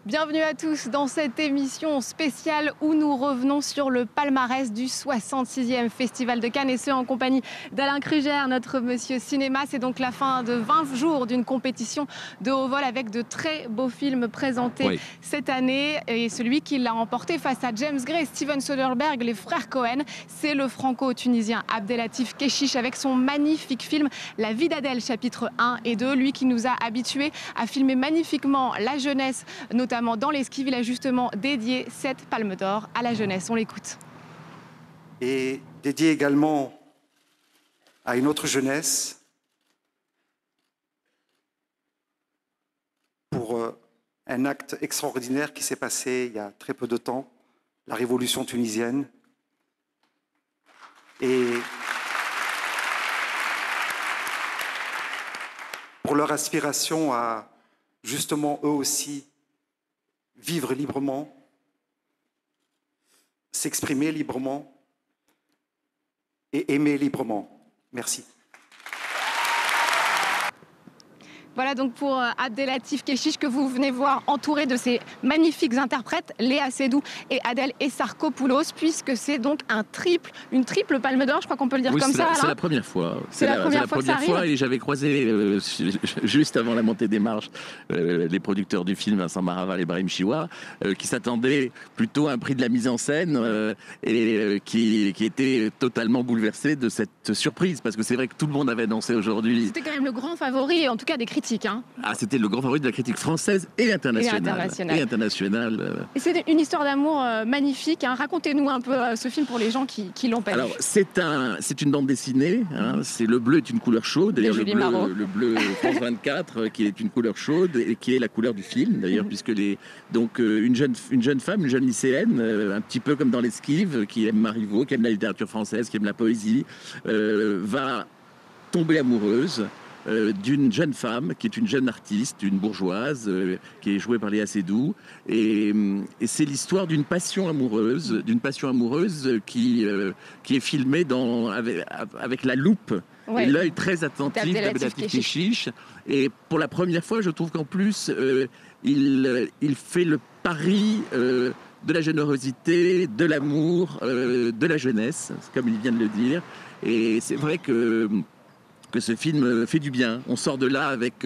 Bienvenue à tous dans cette émission spéciale où nous revenons sur le palmarès du 66e Festival de Cannes et ce en compagnie d'Alain Kruger, notre monsieur cinéma. C'est donc la fin de 20 jours d'une compétition de haut vol avec de très beaux films présentés cette année. Et celui qui l'a emporté face à James Gray, Steven Soderbergh, les frères Cohen, c'est le franco-tunisien Abdelatif Kechiche avec son magnifique film La vie d'Adèle, chapitres 1 et 2. Lui qui nous a habitués à filmer magnifiquement la jeunesse, notamment dans l'Esquive. Il a justement dédié cette Palme d'Or à la jeunesse. On l'écoute. Et dédié également à une autre jeunesse pour un acte extraordinaire qui s'est passé il y a très peu de temps, la révolution tunisienne. Et pour leur aspiration à justement eux aussi vivre librement, s'exprimer librement et aimer librement. Merci. Voilà donc pour Abdelatif Kechiche que vous venez voir entouré de ces magnifiques interprètes, Léa Seydoux et Adèle Exarchopoulos, puisque c'est donc une triple Palme d'Or, je crois qu'on peut le dire comme ça. C'est la première fois. C'est la première fois et j'avais croisé juste avant la montée des marches les producteurs du film, Vincent Maraval et Brahim Chiwa, qui s'attendaient plutôt à un prix de la mise en scène et qui étaient totalement bouleversés de cette surprise, parce que c'est vrai que tout le monde avait annoncé aujourd'hui. C'était quand même le grand favori, en tout cas des critiques. C'était le grand favori de la critique française et internationale. Et c'est une histoire d'amour magnifique. Racontez-nous un peu ce film pour les gens qui l'ont pas vu. Alors, c'est une bande dessinée. C'est Le bleu est une couleur chaude. D'ailleurs, le bleu France 24, qui est une couleur chaude et qui est la couleur du film, d'ailleurs, puisque une jeune femme, une jeune lycéenne, un petit peu comme dans l'Esquive, qui aime Marivaux, qui aime la littérature française, qui aime la poésie, va tomber amoureuse d'une jeune femme qui est une jeune artiste, une bourgeoise, qui est jouée par Léa Seydoux, et c'est l'histoire d'une passion amoureuse qui est filmée avec la loupe et l'œil très attentif d'Abdelatif Kechiche. Et pour la première fois, je trouve qu'en plus, il fait le pari de la générosité, de l'amour, de la jeunesse, comme il vient de le dire. Et c'est vrai que ce film fait du bien. On sort de là avec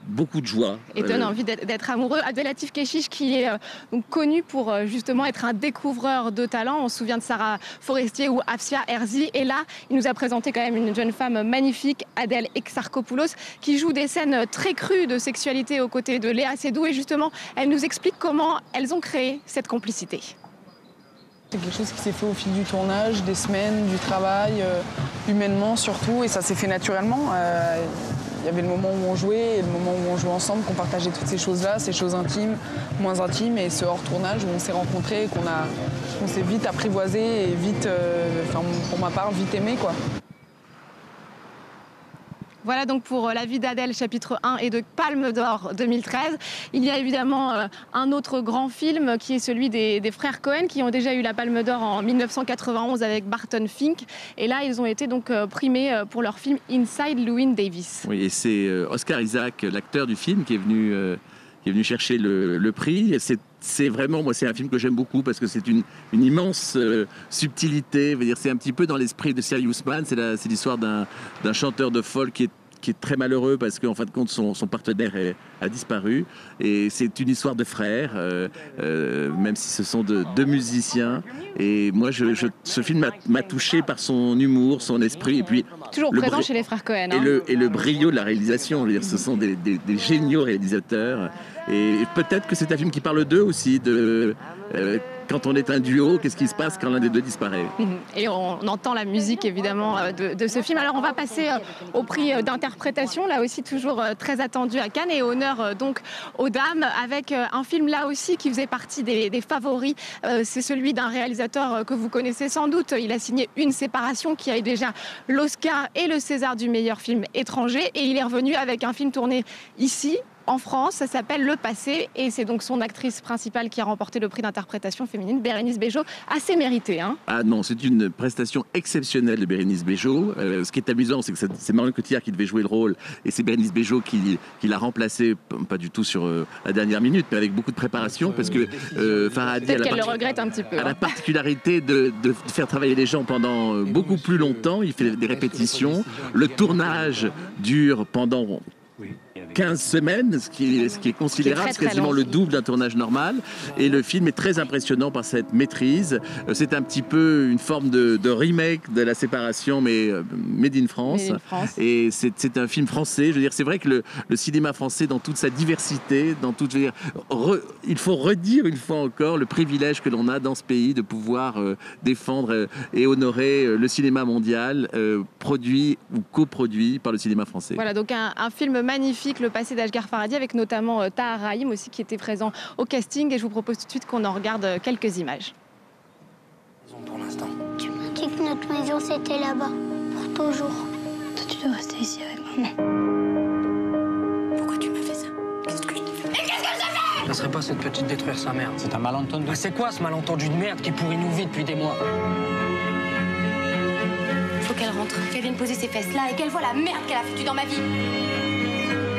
beaucoup de joie. Et donne envie d'être amoureux. Abdelatif Kechiche qui est donc connu pour justement être un découvreur de talent. On se souvient de Sarah Forestier ou Afsia Herzi. Et là, il nous a présenté quand même une jeune femme magnifique, Adèle Exarchopoulos, qui joue des scènes très crues de sexualité aux côtés de Léa Seydoux. Et justement, elle nous explique comment elles ont créé cette complicité. C'est quelque chose qui s'est fait au fil du tournage, des semaines, du travail, humainement surtout, et ça s'est fait naturellement. Il y avait le moment où on jouait et le moment où on jouait ensemble, qu'on partageait toutes ces choses-là, ces choses intimes, moins intimes, et ce hors-tournage où on s'est rencontrés, qu'on s'est vite apprivoisé et vite, pour ma part, vite aimé, quoi. Voilà donc pour La vie d'Adèle, chapitre 1 et 2, Palme d'Or 2013. Il y a évidemment un autre grand film qui est celui des frères Cohen, qui ont déjà eu la Palme d'Or en 1991 avec Barton Fink. Et là, ils ont été donc primés pour leur film Inside Llewyn Davis. Oui, et c'est Oscar Isaac, l'acteur du film, qui est venu chercher le prix. C'est vraiment, moi, c'est un film que j'aime beaucoup parce que c'est une immense subtilité. C'est un petit peu dans l'esprit de Serious Man. C'est l'histoire d'un chanteur de folk qui est très malheureux parce qu'en fin de compte, son partenaire a disparu. Et c'est une histoire de frères, même si ce sont deux musiciens. Et moi, ce film m'a touché par son humour, son esprit. Et puis, toujours présent chez les frères Cohen. Et le brio de la réalisation. Ce sont des géniaux réalisateurs. Et peut-être que c'est un film qui parle d'eux aussi, quand on est un duo, qu'est-ce qui se passe quand l'un des deux disparaît? Et on entend la musique évidemment de ce film. Alors on va passer au prix d'interprétation, là aussi toujours très attendu à Cannes, et honneur donc aux dames, avec un film là aussi qui faisait partie des favoris. C'est celui d'un réalisateur que vous connaissez sans doute. Il a signé Une séparation qui a eu déjà l'Oscar et le César du meilleur film étranger, et il est revenu avec un film tourné ici, en France. Ça s'appelle Le Passé et c'est donc son actrice principale qui a remporté le prix d'interprétation féminine, Bérénice Bejo. Assez mérité, hein? Ah non, c'est une prestation exceptionnelle de Bérénice Bejo. Ce qui est amusant, c'est que c'est Marion Cotillard qui devait jouer le rôle et c'est Bérénice Bejo qui l'a remplacé, pas du tout sur la dernière minute, mais avec beaucoup de préparation, parce que Farhadi peut-être qu'elle le regrette un petit peu. A la particularité de faire travailler les gens pendant beaucoup plus longtemps. Il fait des répétitions. Le tournage dure pendant 15 semaines, ce qui est considérable, c'est quasiment le double d'un tournage normal. Et le film est très impressionnant par cette maîtrise. C'est un petit peu une forme de remake de La Séparation, mais made in France. Et c'est un film français. Je veux dire, c'est vrai que le cinéma français, dans toute sa diversité, il faut redire une fois encore le privilège que l'on a dans ce pays de pouvoir défendre et honorer le cinéma mondial, produit ou coproduit par le cinéma français. Voilà, donc un film magnifique, Le Passé d'Ashghar Farhadi, avec notamment Tahar Rahim aussi qui était présent au casting. Et je vous propose tout de suite qu'on en regarde quelques images. Pour l'instant. Tu m'as dit que notre maison c'était là-bas, pour toujours. Toi, tu dois rester ici avec maman. Pourquoi tu m'as fait ça? Qu'est-ce que je t'ai fait? Et qu'est-ce que j'ai fait? Ça serait pas cette petite détruire sa mère. C'est un malentendu. Bah, c'est quoi ce malentendu de merde qui pourrit nos vies depuis des mois? Faut qu'elle rentre, qu'elle vienne poser ses fesses là et qu'elle voit la merde qu'elle a foutue dans ma vie.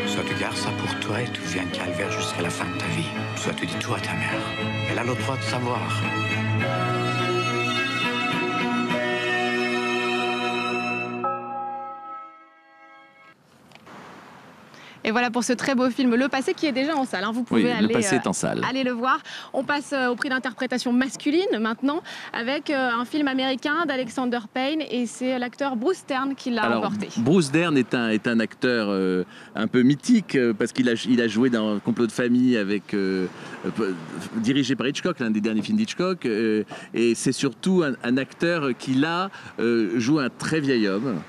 Soit tu gardes ça pour toi et tu deviens un calvaire jusqu'à la fin de ta vie. Soit tu dis tout à ta mère. Elle a le droit de savoir. Et voilà pour ce très beau film Le Passé qui est déjà en salle. Hein. Vous pouvez Le Passé est en salle. Aller le voir. On passe au prix d'interprétation masculine maintenant avec un film américain d'Alexander Payne et c'est l'acteur Bruce Dern qui l'a remporté. Bruce Dern est un acteur un peu mythique parce qu'il a joué dans un complot de famille dirigé par Hitchcock, l'un des derniers films d'Hitchcock. Et c'est surtout un acteur qui là joue un très vieil homme.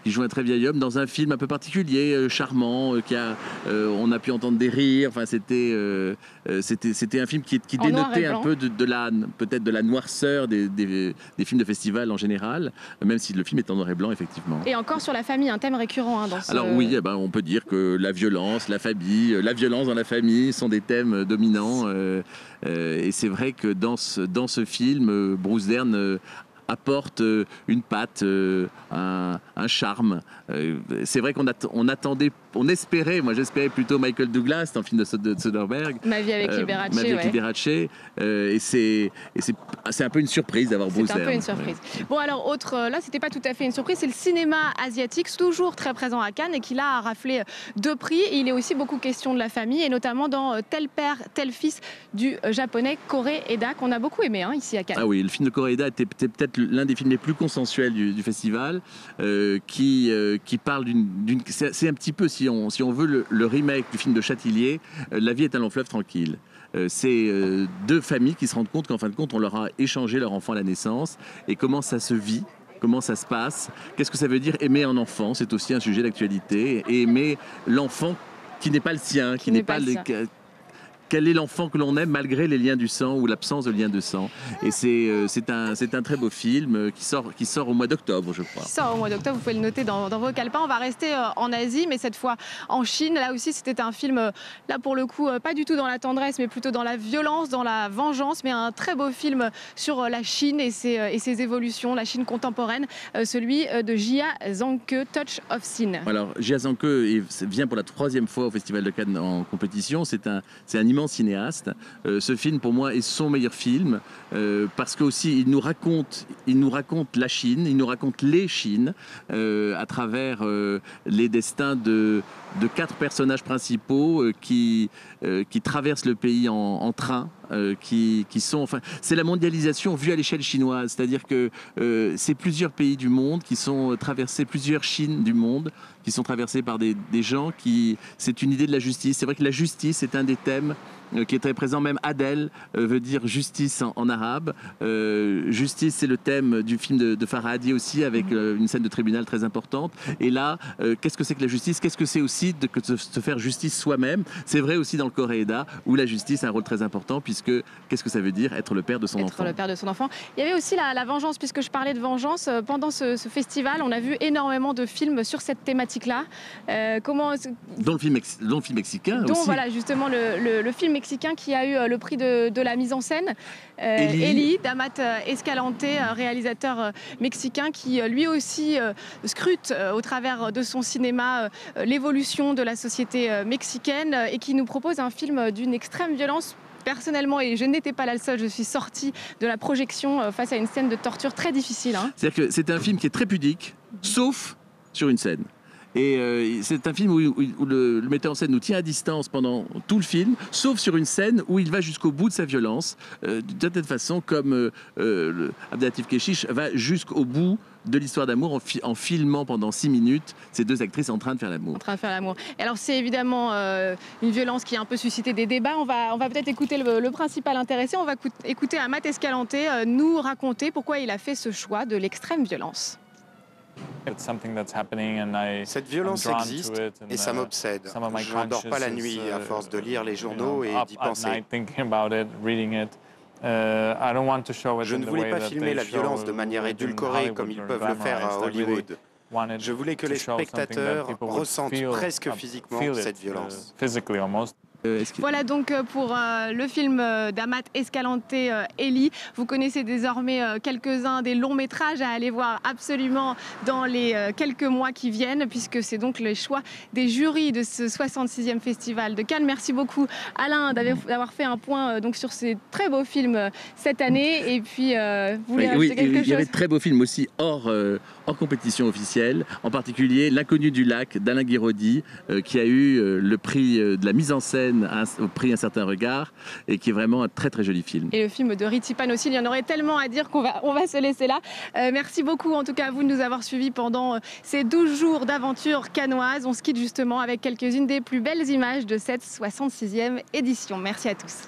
Il joue un très vieil homme dans un film un peu particulier, charmant, on a pu entendre des rires. Enfin, c'était un film qui dénotait un peu peut-être de la noirceur des films de festival en général, même si le film est en noir et blanc, effectivement. Et encore sur la famille, un thème récurrent dans ce... Alors oui, on peut dire que la violence, la famille, la violence dans la famille sont des thèmes dominants. Et c'est vrai que dans ce film, Bruce Dern apporte une patte, un charme. C'est vrai qu'on attendait, on espérait, moi j'espérais plutôt Michael Douglas dans le film de Soderbergh. Ma vie avec Liberace. Ma vie avec Liberace. Et c'est un peu une surprise d'avoir Bruce Dern. C'est un peu une surprise. Ouais. Bon alors là c'était pas tout à fait une surprise, c'est le cinéma asiatique, toujours très présent à Cannes et qui là a raflé 2 prix. Et il est aussi beaucoup question de la famille et notamment dans Tel père, tel fils du japonais Koreeda qu'on a beaucoup aimé ici à Cannes. Ah oui, le film de Koreeda était peut-être l'un des films les plus consensuels du festival, qui parle c'est un petit peu, si on veut, le remake du film de Châtillier, La vie est un long fleuve tranquille. C'est 2 familles qui se rendent compte qu'en fin de compte, on leur a échangé leur enfant à la naissance et comment ça se vit. Comment ça se passe? Qu'est-ce que ça veut dire aimer un enfant? C'est aussi un sujet d'actualité. Et aimer l'enfant qui n'est pas le sien, qui n'est pas quel est l'enfant que l'on aime malgré les liens du sang ou l'absence de liens de sang. Et c'est un très beau film qui sort au mois d'octobre, je crois. Qui sort au mois d'octobre, vous pouvez le noter dans vos calepins. On va rester en Asie, mais cette fois en Chine. Là aussi, c'était un film, là pour le coup, pas du tout dans la tendresse, mais plutôt dans la violence, dans la vengeance. Mais un très beau film sur la Chine et ses évolutions, la Chine contemporaine, celui de Jia Zhangke, Touch of Sin. Alors, Jia Zhangke vient pour la 3e fois au Festival de Cannes en compétition. C'est un immense cinéaste. Ce film, pour moi, est son meilleur film parce qu'aussi il nous raconte la Chine, il nous raconte les Chines à travers les destins de 4 personnages principaux qui traversent le pays en train. Qui sont, enfin, c'est la mondialisation vue à l'échelle chinoise, c'est-à-dire que c'est plusieurs pays du monde qui sont traversés, plusieurs Chines du monde qui sont traversés par des gens c'est une idée de la justice. C'est vrai que la justice est un des thèmes qui est très présent. Même Adel veut dire justice en arabe. Justice, c'est le thème du film de Farah Hadi aussi, avec une scène de tribunal très importante. Et là, qu'est-ce que c'est que la justice? Qu'est-ce que c'est aussi de se faire justice soi-même? C'est vrai aussi dans le Coréeda, où la justice a un rôle très important, puisque qu'est-ce que ça veut dire? Être le père de son enfant. Être le père de son enfant. Il y avait aussi la vengeance, puisque je parlais de vengeance. Pendant ce festival, on a vu énormément de films sur cette thématique-là. Dont le film mexicain dont, aussi. Voilà, justement, le film mexicain qui a eu le prix de la mise en scène. Eli d'Amat Escalante, réalisateur mexicain qui lui aussi scrute au travers de son cinéma l'évolution de la société mexicaine et qui nous propose un film d'une extrême violence. Personnellement, et je n'étais pas la seule, je suis sortie de la projection face à une scène de torture très difficile. C'est-à-dire que c'est un film qui est très pudique, sauf sur une scène. Et c'est un film où le metteur en scène nous tient à distance pendant tout le film, sauf sur une scène où il va jusqu'au bout de sa violence, d'une certaine façon, comme Abdelatif Kechiche va jusqu'au bout de l'histoire d'amour en filmant pendant 6 minutes ces deux actrices en train de faire l'amour. Et alors c'est évidemment une violence qui a un peu suscité des débats. On va peut-être écouter le principal intéressé. On va écouter Amat Escalante nous raconter pourquoi il a fait ce choix de l'extrême violence. Cette violence existe et ça m'obsède. Je n'endors pas la nuit à force de lire les journaux et d'y penser. Je ne voulais pas filmer la violence de manière édulcorée comme ils peuvent le faire à Hollywood. Je voulais que les spectateurs ressentent presque physiquement cette violence. Voilà donc pour le film d'Amat Escalante, Eli. Vous connaissez désormais quelques-uns des longs métrages à aller voir absolument dans les quelques mois qui viennent, puisque c'est donc le choix des jurys de ce 66e Festival de Cannes. Merci beaucoup Alain d'avoir fait un point donc sur ces très beaux films cette année. Et puis vous voulez ajouter quelque chose? Il y avait de très beaux films aussi hors compétition officielle, en particulier L'Inconnu du lac d'Alain Guiraudy, qui a eu le prix de la mise en scène au prix Un certain regard, et qui est vraiment un très très joli film. Et le film de Ritipan aussi, il y en aurait tellement à dire qu'on va se laisser là. Merci beaucoup en tout cas à vous de nous avoir suivis pendant ces 12 jours d'aventure cannoise. On se quitte justement avec quelques-unes des plus belles images de cette 66e édition. Merci à tous.